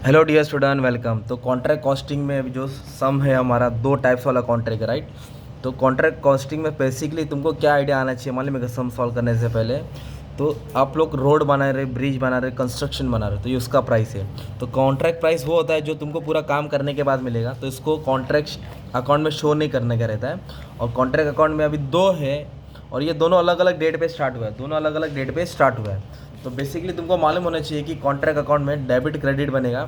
Hello dear student, welcome. तो contract costing में अभी जो सम है हमारा, दो टाइप्स वाला कॉन्ट्रैक्ट है, राइट। तो कॉन्ट्रैक्ट कॉस्टिंग में बेसिकली तुमको क्या आइडिया आना चाहिए मालूम है? सम सॉल्व करने से पहले तो आप लोग रोड बना रहे, ब्रिज बना रहे, कंस्ट्रक्शन बना रहे, तो ये उसका प्राइस है। तो कॉन्ट्रैक्ट प्राइस वो होता है जो तुमको पूरा काम करने के बाद मिलेगा, तो इसको कॉन्ट्रैक्ट अकाउंट में शो नहीं करने का रहता है। और कॉन्ट्रैक्ट अकाउंट में अभी दो है, और ये दोनों अलग अलग डेट पे स्टार्ट हुआ है, दोनों अलग अलग डेट पे स्टार्ट हुआ है। तो बेसिकली तुमको मालूम होना चाहिए कि कॉन्ट्रैक्ट अकाउंट में डेबिट क्रेडिट बनेगा।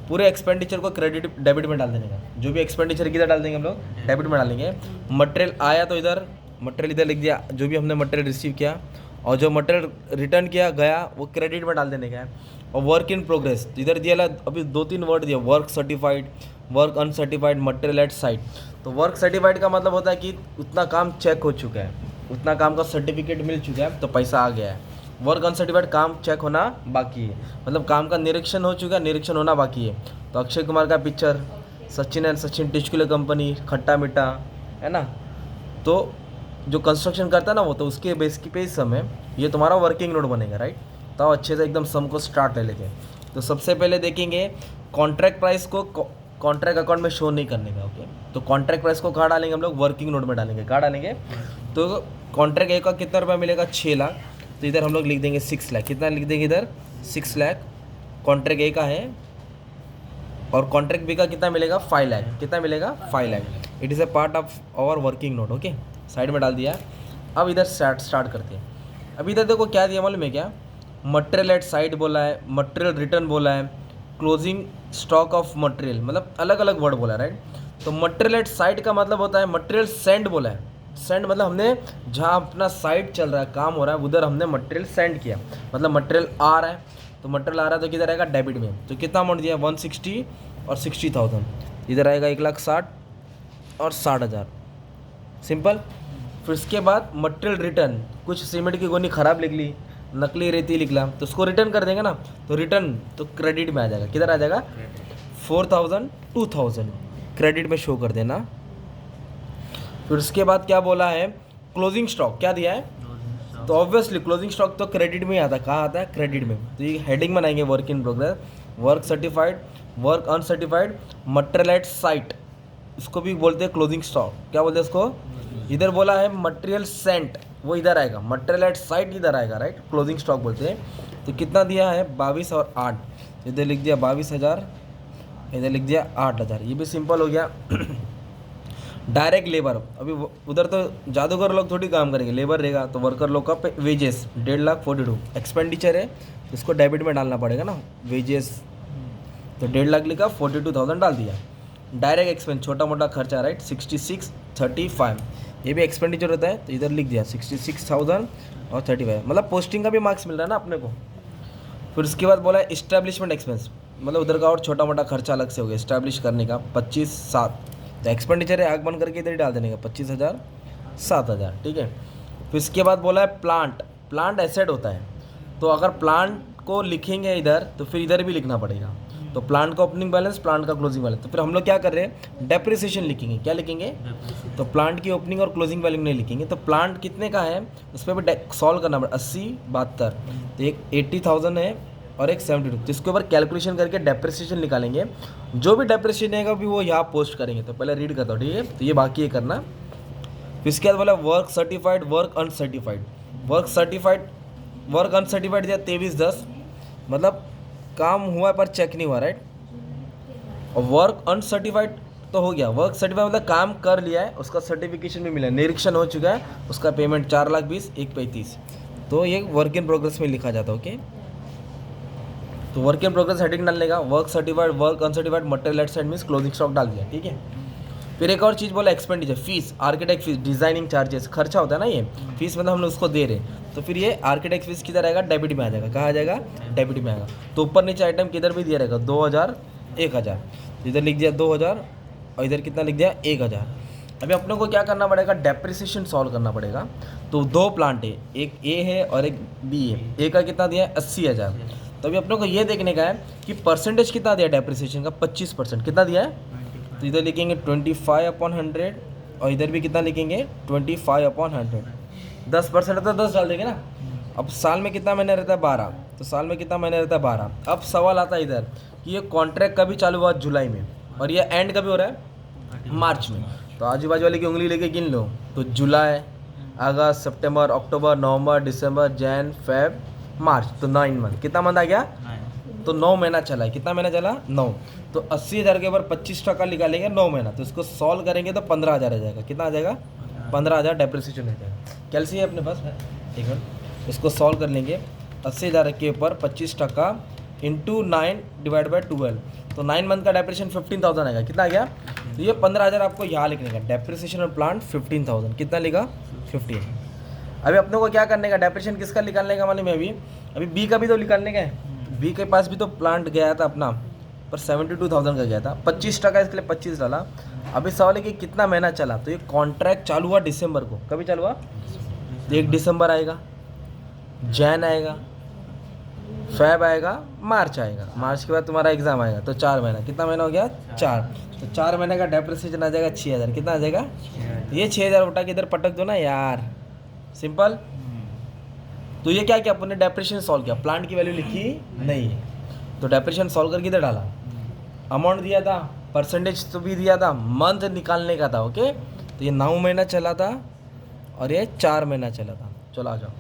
पूरे एक्सपेंडिचर को क्रेडिट डेबिट में डाल देने का। जो भी एक्सपेंडिचर किधर डाल देंगे हम लोग? डेबिट में डालेंगे। मटेरियल आया तो इधर मटेरियल इधर लिख दिया, जो भी हमने मटेरियल रिसीव किया, और जो मटेरियल रिटर्न किया गया वो क्रेडिट में डाल देने का है। और वर्क इन प्रोग्रेस इधर दिया, अभी दो तीन वर्ड दिया, work certified, work uncertified, material at site. तो वर्क सर्टिफाइड का मतलब होता है कि उतना काम चेक हो चुका है, उतना काम का सर्टिफिकेट मिल चुका है, तो पैसा आ गया है। वर्क अनसर्टिफाइड काम चेक होना बाकी है, मतलब काम का निरीक्षण हो चुका है, निरीक्षण होना बाकी है। तो अक्षय कुमार का picture, Sachin and Sachin Tichkule company, Khatta Meetha, है ना। तो जो कंस्ट्रक्शन करता है ना वो, तो उसके बेस की पे सम है, ये तुम्हारा वर्किंग नोट बनेगा, राइट। तो अच्छे से एकदम सम को स्टार्ट ले लेके। तो सबसे पहले देखेंगे कॉन्ट्रैक्ट प्राइस को कॉन्ट्रैक्ट अकाउंट में शो नहीं करने का, ओके। तो कॉन्ट्रैक्ट प्राइस को कहाँ डालेंगे हम लोग? वर्किंग नोट में डालेंगे। कहाँ डालेंगे? तो कॉन्ट्रैक्ट ए का कितना रुपया मिलेगा? 6 लाख। तो इधर हम लोग लिख देंगे 6 लाख। कितना लिख देंगे इधर? 6 लाख कॉन्ट्रैक्ट ए का है। और कॉन्ट्रैक्ट बी का कितना मिलेगा? 5 लाख। कितना मिलेगा? 5 lakh. It is a part of our working note, okay. Side में डाल दिया। अब इधर स्टार्ट करते हैं। अभी इधर देखो क्या दिया मालूम है क्या? मटेरियल एट साइट बोला है, मटेरियल रिटर्न बोला है, क्लोजिंग स्टॉक ऑफ मटेरियल, मतलब अलग अलग वर्ड बोला है, राइट। तो मटेरियल एट साइट का मतलब होता है मटेरियल सेंड बोला है। सेंड मतलब हमने जहाँ अपना साइट चल रहा है, काम हो रहा है, उधर हमने मटेरियल सेंड किया, मतलब मटेरियल आ रहा है। तो मटेरियल आ रहा है तो किधर आएगा? डेबिट में। तो कितना अमाउंट दिया? 160 और 60,000। इधर आएगा 1,60,000 और 60,000। सिंपल। फिर उसके बाद मटेरियल रिटर्न, कुछ सीमेंट की गोनी ख़राब निकली, नकली रेती निकला, तो उसको रिटर्न कर देंगे ना। तो रिटर्न तो क्रेडिट में आ जाएगा। किधर आ जाएगा? 4,000 2,000 क्रेडिट में शो कर देना। फिर उसके बाद क्या बोला है? क्लोजिंग स्टॉक क्या दिया है? तो ऑब्वियसली क्लोजिंग स्टॉक तो क्रेडिट में ही आता है। कहाँ आता है? क्रेडिट में। तो ये हेडिंग बनाएंगे, work in progress, work certified, work uncertified, material at site, इसको भी बोलते हैं क्लोजिंग स्टॉक। क्या बोलते हैं इसको? इधर बोला है मटेरियल सेंट, वो इधर आएगा, मटेरियल एट साइट इधर आएगा, राइट। क्लोजिंग स्टॉक बोलते हैं। तो कितना दिया है? 22 और 8। इधर लिख दिया 22,000, इधर लिख दिया 8,000। ये भी सिंपल हो गया। डायरेक्ट लेबर, अभी उधर तो जादूगर लोग थोड़ी काम करेंगे, लेबर रहेगा। तो वर्कर लोग का वेजेस 1,50,42 एक्सपेंडिचर है, इसको डेबिट में डालना पड़ेगा ना, वेजेस। तो 1,50,000 लिखा, 42,000 डाल दिया। डायरेक्ट एक्सपेंस छोटा मोटा खर्चा, राइट, 6635। ये भी एक्सपेंडिचर होता है, तो इधर लिख दिया 66,000 और 35, मतलब पोस्टिंग का भी मार्क्स मिल रहा है ना अपने को। फिर उसके बाद बोला है इस्टेब्लिशमेंट एक्सपेंस, मतलब उधर का और छोटा मोटा खर्चा अलग से हो गया इस्टेब्लिश करने का, 25,7। तो एक्सपेंडिचर है, आग बंद करके इधर ही डाल देने का, 25,000 7,000, ठीक है। फिर इसके बाद बोला है प्लांट, प्लांट एसेट होता है। तो अगर प्लांट को लिखेंगे इधर, तो फिर इधर भी लिखना पड़ेगा। तो प्लांट का ओपनिंग बैलेंस, प्लांट का क्लोजिंग बैलेंस। तो फिर हम लोग क्या कर रहे हैं? डेप्रिसिएशन लिखेंगे। क्या लिखेंगे? तो प्लांट की ओपनिंग और क्लोजिंग बैलेंस नहीं लिखेंगे। तो प्लांट कितने का है उस पर भी सॉल्व करना पड़ेगा, 80 72। तो एक 80,000 है और एक 72। तो इसके ऊपर कैलकुलेशन करके डेप्रिसिएशन निकालेंगे। जो भी डेप्रिसिएशन आएगा भी वो यहाँ पोस्ट करेंगे। तो पहले रीड करता हूँ, ठीक है। तो ये बाकी है करना। फिर इसके बाद बोला work certified, work uncertified. Work certified, work uncertified दिया 23/10, मतलब काम हुआ पर चेक नहीं हुआ, राइट। और वर्क अनसर्टिफाइड तो हो गया। वर्क सर्टिफाइड मतलब काम कर लिया है, उसका सर्टिफिकेशन भी मिला है, निरीक्षण हो चुका है, उसका पेमेंट 4,20,000 1,35। तो ये वर्क इन प्रोग्रेस में लिखा जाता है, ओके। तो वर्क इन प्रोग्रेस हेडिंग डालने का, work certified, work uncertified, material at side means closing stock डाल दिया, ठीक है। फिर एक और चीज़ बोला expenditure, fees, architect fees, designing charges, खर्चा होता है ना ये, फीस मतलब हम लोग उसको दे रहे हैं। तो फिर ये आर्किटेक्ट फीस किधर आएगा? डेबिट में आ जाएगा। कहाँ आ जाएगा? डेबिट में आएगा। तो ऊपर नीचे आइटम किधर भी दिया रहेगा, 2,000 1,000। इधर लिख दिया 2,000 और इधर कितना लिख दिया? 1,000। अभी अपने को क्या करना पड़ेगा? डेप्रिसिएशन सॉल्व करना पड़ेगा। तो दो प्लांट है, एक ए है और एक बी है। ए का कितना दिया है? 80,000। तो अभी अपने को ये देखने का है कि परसेंटेज कितना दिया डेप्रिसिएशन का? 25%। कितना दिया है? तो इधर लिखेंगे 25/100 और इधर भी कितना लिखेंगे? 25/100। 10% है तो 10 डाल देंगे ना। अब साल में कितना महीना रहता है? 12। तो साल में कितना महीना रहता है? 12। अब सवाल आता है इधर कि ये कॉन्ट्रैक्ट कभी चालू हुआ जुलाई में और ये एंड कभी हो रहा है मार्च में। तो आजू बाजू वाले की उंगली लेके गिन लो, तो जुलाई, अगस्त, सितंबर, अक्टूबर, नवंबर, दिसंबर, जैन, फेब, मार्च, तो 9 मंथ। कितना मंथ आ गया? तो 9 महीना चला है। कितना महीना चला? 9। तो 80,000 के ऊपर 25% निकालेंगे 9 महीना, तो इसको सॉल्व करेंगे तो 15,000 आ जाएगा। कितना आ जाएगा? 15,000 डेप्रिसिएशन हो जाएगा। कैलसी है अपने पास? एक मिनट, इसको सॉल्व कर लेंगे। 80,000 के ऊपर 25% इंटू 9 डिवाइड बाई 12, तो 9 मंथ का डेप्रिसिएशन 15,000 आएगा। कितना आ गया? तो ये 15,000 आपको यहाँ लिखने का, डेप्रिसिएशन ऑन प्लांट 15,000। कितना लिखा? 15। अभी अपने को क्या करने का? डेप्रिसिएशन किसका निकालने का? माने में अभी बी का भी तो निकालने का है। बी के पास भी तो प्लांट गया था अपना, पर 72,000 का गया था। 25%, इसके लिए 25 डाला। अभी सवाल है कि कितना महीना चला? तो ये कॉन्ट्रैक्ट चालू हुआ दिसंबर को। कभी चालू हुआ? 1 दिसंबर आएगा, जैन आएगा, फेब आएगा, मार्च आएगा। मार्च के बाद तुम्हारा एग्जाम आएगा, तो 4 महीना। कितना महीना हो गया? 4। तो 4 महीने का डेप्रिसिएशन आ जाएगा 6,000। कितना आ जाएगा? ये 6,000 उठा के इधर पटक दो ना यार, सिंपल। तो ये क्या किया अपने? डेप्रिसिएशन सॉल्व किया, प्लांट की वैल्यू लिखी नहीं है, तो डेप्रिसिएशन सॉल्व करके इधर डाला। अमाउंट दिया था, परसेंटेज तो भी दिया था, मंथ निकालने का था। ओके, तो ये 9 महीना चला था और ये 4 महीना चला था। चलो आ जाओ।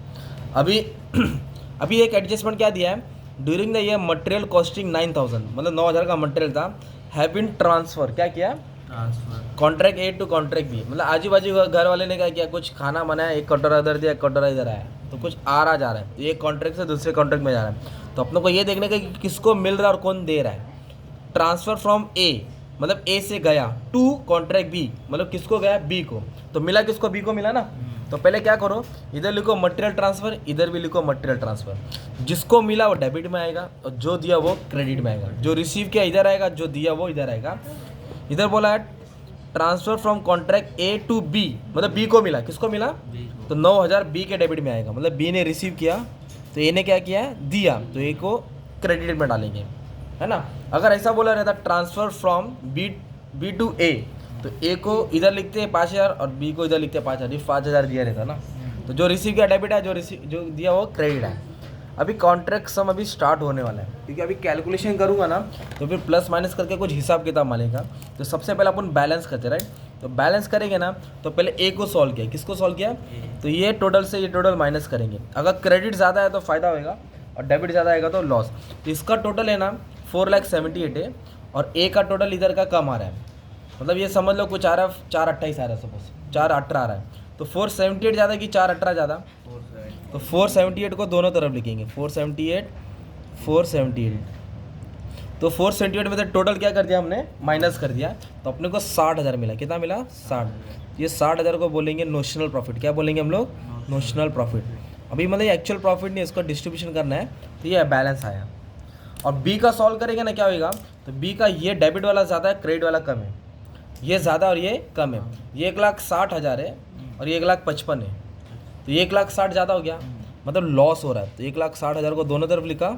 अभी एक एडजस्टमेंट क्या दिया है? During the year material costing 9,000, मतलब 9,000 का मटेरियल था, हैव बीन ट्रांसफर। क्या किया? Transfer. Contract A to contract B, मतलब आजू बाजू घर वाले ने क्या किया? कुछ खाना बनाया, एक कटोरा इधर दिया, एक कटोरा इधर आया, तो कुछ आ रहा जा रहा है, तो एक कॉन्ट्रैक्ट से दूसरे कॉन्ट्रैक्ट में जा रहा है। तो अपने को ये देखने का कि किसको मिल रहा है और कौन दे रहा है। ट्रांसफर फ्रॉम ए, मतलब ए से गया, टू कॉन्ट्रैक्ट बी, मतलब किसको गया? बी को। तो मिला किसको? बी को मिला ना। तो पहले क्या करो, इधर लिखो मटेरियल ट्रांसफर, इधर भी लिखो मटेरियल ट्रांसफर। जिसको मिला वो डेबिट में आएगा और जो दिया वो क्रेडिट में आएगा। जो रिसीव किया इधर आएगा, जो दिया वो इधर आएगा। इधर बोला है transfer from contract A to B, मतलब बी को मिला। किसको मिला? तो 9,000 बी के डेबिट में आएगा, मतलब बी ने रिसीव किया, तो ए ने क्या किया? दिया, तो ए को क्रेडिट में डालेंगे, है ना। अगर ऐसा बोला रहता ट्रांसफर फ्रॉम बी टू ए, तो ए को इधर लिखते हैं 5,000 और बी को इधर लिखते हैं 5,000, ये 5,000 दिया रहता ना। तो जो रिसीव किया डेबिट है, जो दिया वो क्रेडिट है। अभी कॉन्ट्रैक्ट सम अभी स्टार्ट होने वाला है, क्योंकि अभी कैलकुलेशन करूँगा ना, तो फिर प्लस माइनस करके कुछ हिसाब किताब मानेगा। तो सबसे पहले अपन बैलेंस करते, राइट। तो बैलेंस करेंगे ना, तो पहले ए को सॉल्व किया। किसको सॉल्व किया? तो ये टोटल से ये टोटल माइनस करेंगे। अगर क्रेडिट ज़्यादा है तो फ़ायदा होगा और डेबिट ज़्यादा आएगा तो लॉस। तो इसका टोटल है ना 4,78,000 है और ए का टोटल इधर का कम आ रहा है, मतलब ये समझ लो कुछ आ रहा है 4,28,000 आ रहा है, सपोज 4,18,000 आ रहा है। तो 478 ज़्यादा कि 4,18,000 ज़्यादा? तो 478 को दोनों तरफ लिखेंगे, 478। तो 478 में से टोटल क्या कर दिया हमने? माइनस कर दिया, तो अपने को 60,000 मिला। कितना मिला? 60। ये 60,000 को बोलेंगे नोशनल प्रॉफिट। क्या बोलेंगे हम लोग? Notional profit. अभी मतलब एक्चुअल प्रॉफिट नहीं, इसको डिस्ट्रीब्यूशन करना है, तो ये बैलेंस आया। और बी का सॉल्व करेंगे ना, क्या होगा? तो बी का ये डेबिट वाला ज़्यादा है, क्रेडिट वाला कम है। ये ज़्यादा और ये कम है। ये 1,60,000 है और ये 1,55,000 है, तो ये 1,60,000 ज़्यादा हो गया, मतलब लॉस हो रहा है। तो 1,60,000 को दोनों तरफ लिखा,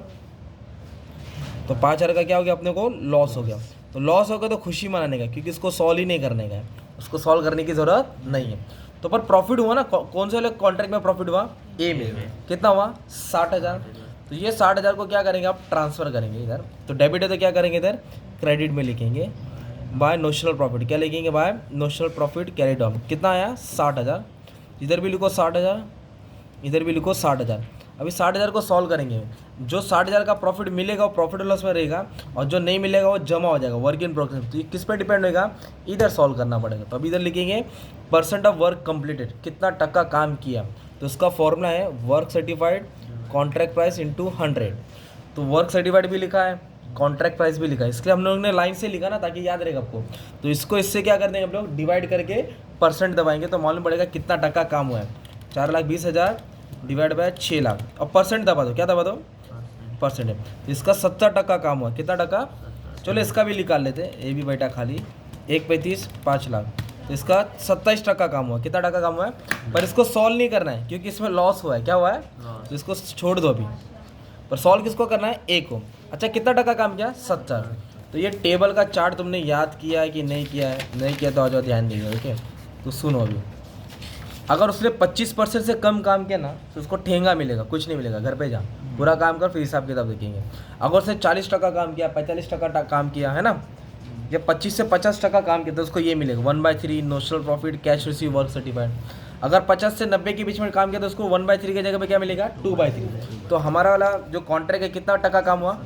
तो 5,000 का क्या हो गया? अपने को लॉस हो गया। तो लॉस हो गया तो खुशी मनाने का, क्योंकि इसको सॉल्व ही नहीं करने का है, उसको सॉल्व करने की ज़रूरत नहीं है। तो पर प्रॉफिट हुआ ना, कौन से वाले कॉन्ट्रैक्ट में प्रॉफिट हुआ? ए में। कितना हुआ? 60,000। तो ये 60,000 को क्या करेंगे आप? ट्रांसफ़र करेंगे इधर। तो डेबिट है तो क्या करेंगे? इधर क्रेडिट में लिखेंगे बाय नोशनल प्रॉफिट। क्या लिखेंगे? By notional profit carried on. कितना आया? 60,000। इधर भी लिखो 60,000, इधर भी लिखो 60,000। अभी 60,000 को सॉल्व करेंगे। जो 60,000 का प्रॉफिट मिलेगा वो प्रॉफिट लॉस में रहेगा, और जो नहीं मिलेगा वो जमा हो जाएगा, वर्क इन प्रोग्रेस। तो ये किस पे डिपेंड होगा? इधर सॉल्व करना पड़ेगा। तो अभी इधर लिखेंगे परसेंट ऑफ वर्क कंप्लीटेड, कितना टक्का काम किया। तो इसका फॉर्मूला है work certified contract price into 100। तो वर्क सर्टिफाइड भी लिखा है, कॉन्ट्रैक्ट प्राइस भी लिखा है, इसलिए हम लोगों ने लाइन से लिखा ना, ताकि याद रहेगा आपको। तो इसको इससे क्या कर देंगे हम लोग? डिवाइड करके परसेंट दबाएंगे, तो मालूम पड़ेगा कितना टक्का काम हुआ है। 4,20,000 डिवाइड बाय 6 लाख, और परसेंट दबा दो। क्या दबा दो? परसेंट है। इसका 70% काम हुआ। कितना टक्का? चलो इसका भी निकाल लेते हैं, ये भी बैठा खाली। 1,35,000 5 लाख, तो इसका 27% काम हुआ। कितना टक्का काम हुआ है? पर इसको सॉल्व नहीं करना है, क्योंकि इसमें लॉस हुआ है। क्या हुआ है? तो इसको छोड़ दो अभी, पर सॉल्व किसको करना है? ए को। अच्छा, कितना टक्का काम किया? 70। तो ये टेबल का चार्ट तुमने याद किया है कि नहीं किया है? नहीं किया तो आ जाओ, ध्यान दीजिए। ओके, तो सुनो अभी। अगर उसने 25% से कम काम किया ना, तो उसको ठेंगा मिलेगा, कुछ नहीं मिलेगा, घर पे जा। पूरा काम कर फिर हिसाब किताब देखेंगे। अगर उसने 40% काम किया, 45% काम किया है ना, या 25 से 50% काम किया तो उसको ये मिलेगा 1/3 notional profit cash receive work certified. अगर 50 से 90 के बीच में काम किया तो उसको 1/3 की जगह पे क्या मिलेगा 2/3। तो हमारा वाला जो कॉन्ट्रैक्ट है कितना टका काम हुआ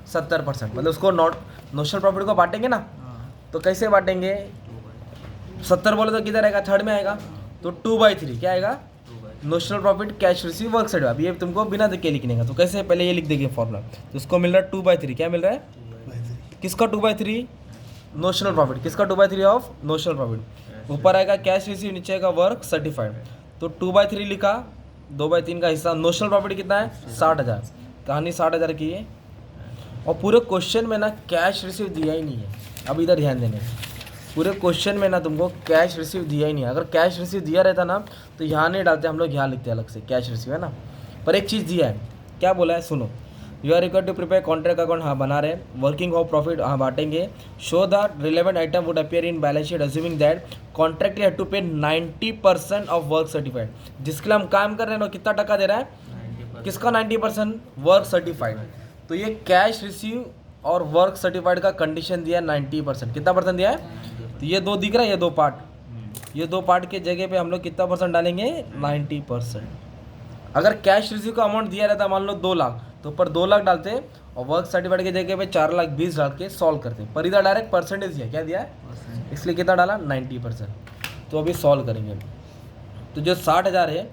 70%, मतलब उसको नोशनल प्रॉफिट को बांटेंगे ना, तो कैसे बांटेंगे 70 बोले तो किधर आएगा थर्ड में आएगा, तो 2/3 क्या आएगा notional profit cash receive work certified. अब ये तुमको बिना देख के लिखने का, तो कैसे पहले ये लिख देंगे फॉर्मूला, तो उसको मिल रहा है 2/3, क्या मिल रहा है किसका 2/3 नोशनल प्रॉफिट, किसका 2/3 ऑफ नोशनल प्रॉफिट। ऊपर आएगा कैश रिसीव, नीचे आएगा वर्क सर्टिफाइड, तो 2/3 लिखा, 2/3 का हिस्सा। नोशनल प्रॉफिट कितना है 60,000, कहानी 60,000 की है। और पूरे क्वेश्चन में ना कैश रिसीव दिया ही नहीं है। अब इधर ध्यान देने, पूरे क्वेश्चन में ना तुमको कैश रिसीव दिया ही नहीं है। अगर कैश रिसीव दिया रहता ना तो यहाँ नहीं डालते, हम लोग यहाँ लिखते अलग से कैश रिसीव, है ना। पर एक चीज़ दिया है, क्या बोला है सुनो, you are required to prepare contract account, हाँ बना रहे, वर्किंग ऑफ प्रॉफिट हाँ बांटेंगे, show the relevant item would appear in balance sheet assuming that contract had to pay 90% of work certified. जिसके लिए हम काम कर रहे हैं ना कितना टका दे रहा है, किसका 90% वर्क सर्टिफाइड। तो ये कैश रिसीव और वर्क सर्टिफाइड का कंडीशन दिया 90%, कितना परसेंट दिया है, तो ये दो दिख रहा है, ये दो पार्ट, ये दो पार्ट के जगह पे हम लोग कितना परसेंट डालेंगे 90%। अगर कैश रिसीव का अमाउंट दिया रहता मान लो 2 लाख, तो ऊपर 2 लाख डालते और वर्क सर्टिफाइड की जगह पे 4,20,000 डाल के सॉल्व करते, पर इधर डायरेक्ट परसेंटेज दिया, क्या दिया है इसलिए कितना डाला 90%। तो अभी सॉल्व करेंगे, तो जो 60,000 है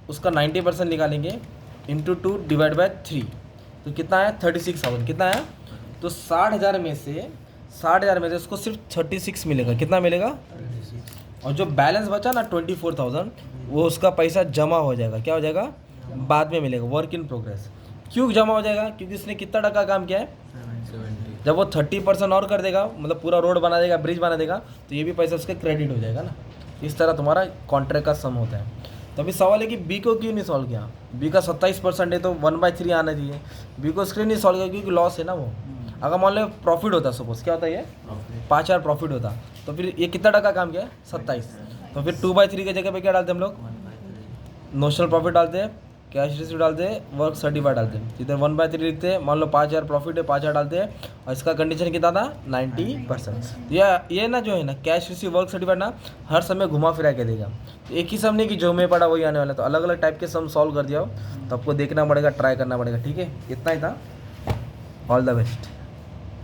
उसका 90% निकालेंगे इंटू 2 डिवाइड बाय 3, तो कितना है 36,000, कितना है, तो 60,000 में से उसको सिर्फ 36 मिलेगा, कितना मिलेगा, और जो बैलेंस बचा ना 24,000 वो उसका पैसा जमा हो जाएगा, क्या हो जाएगा बाद में मिलेगा, वर्क इन प्रोग्रेस। क्यों जमा हो जाएगा, क्योंकि उसने कितना टका काम किया है 70। जब वो 30% और कर देगा, मतलब पूरा रोड बना देगा, ब्रिज बना देगा, तो ये भी पैसा उसके क्रेडिट हो जाएगा ना। इस तरह तुम्हारा कॉन्ट्रैक्ट का सम होता है। तो अभी सवाल है कि बी को क्यों नहीं सॉल्व किया, बी का 27% है तो 1/3 आना चाहिए, बी को इसलिए नहीं सॉल्व किया क्योंकि लॉस है ना वो। अगर मान लो प्रॉफिट होता, सपोज क्या होता है ये 5,000 प्रॉफिट होता, तो फिर ये कितना टका काम किया 27, तो फिर 2/3 की जगह पे क्या डालते हम लोग नोशनल प्रॉफिट डालते हैं, कैश रिसीव डालते हैं, वर्क सर्टिफाइड डालते हैं, इधर 1/3 लिखते हैं। मान लो 5,000 प्रॉफिट है, 5,000 डालते हैं, और इसका कंडीशन कितना था 90%। ये ना जो है ना कैश रिसीव वर्क सर्टिफाइड ना हर समय घुमा फिरा के देगा, तो एक ही सम नहीं कि जो में पड़ा वही आने वाला, तो अलग अलग टाइप के सम सॉल्व कर दिया हो, तो आपको देखना पड़ेगा, ट्राई करना पड़ेगा, ठीक है। इतना ही था, ऑल द बेस्ट।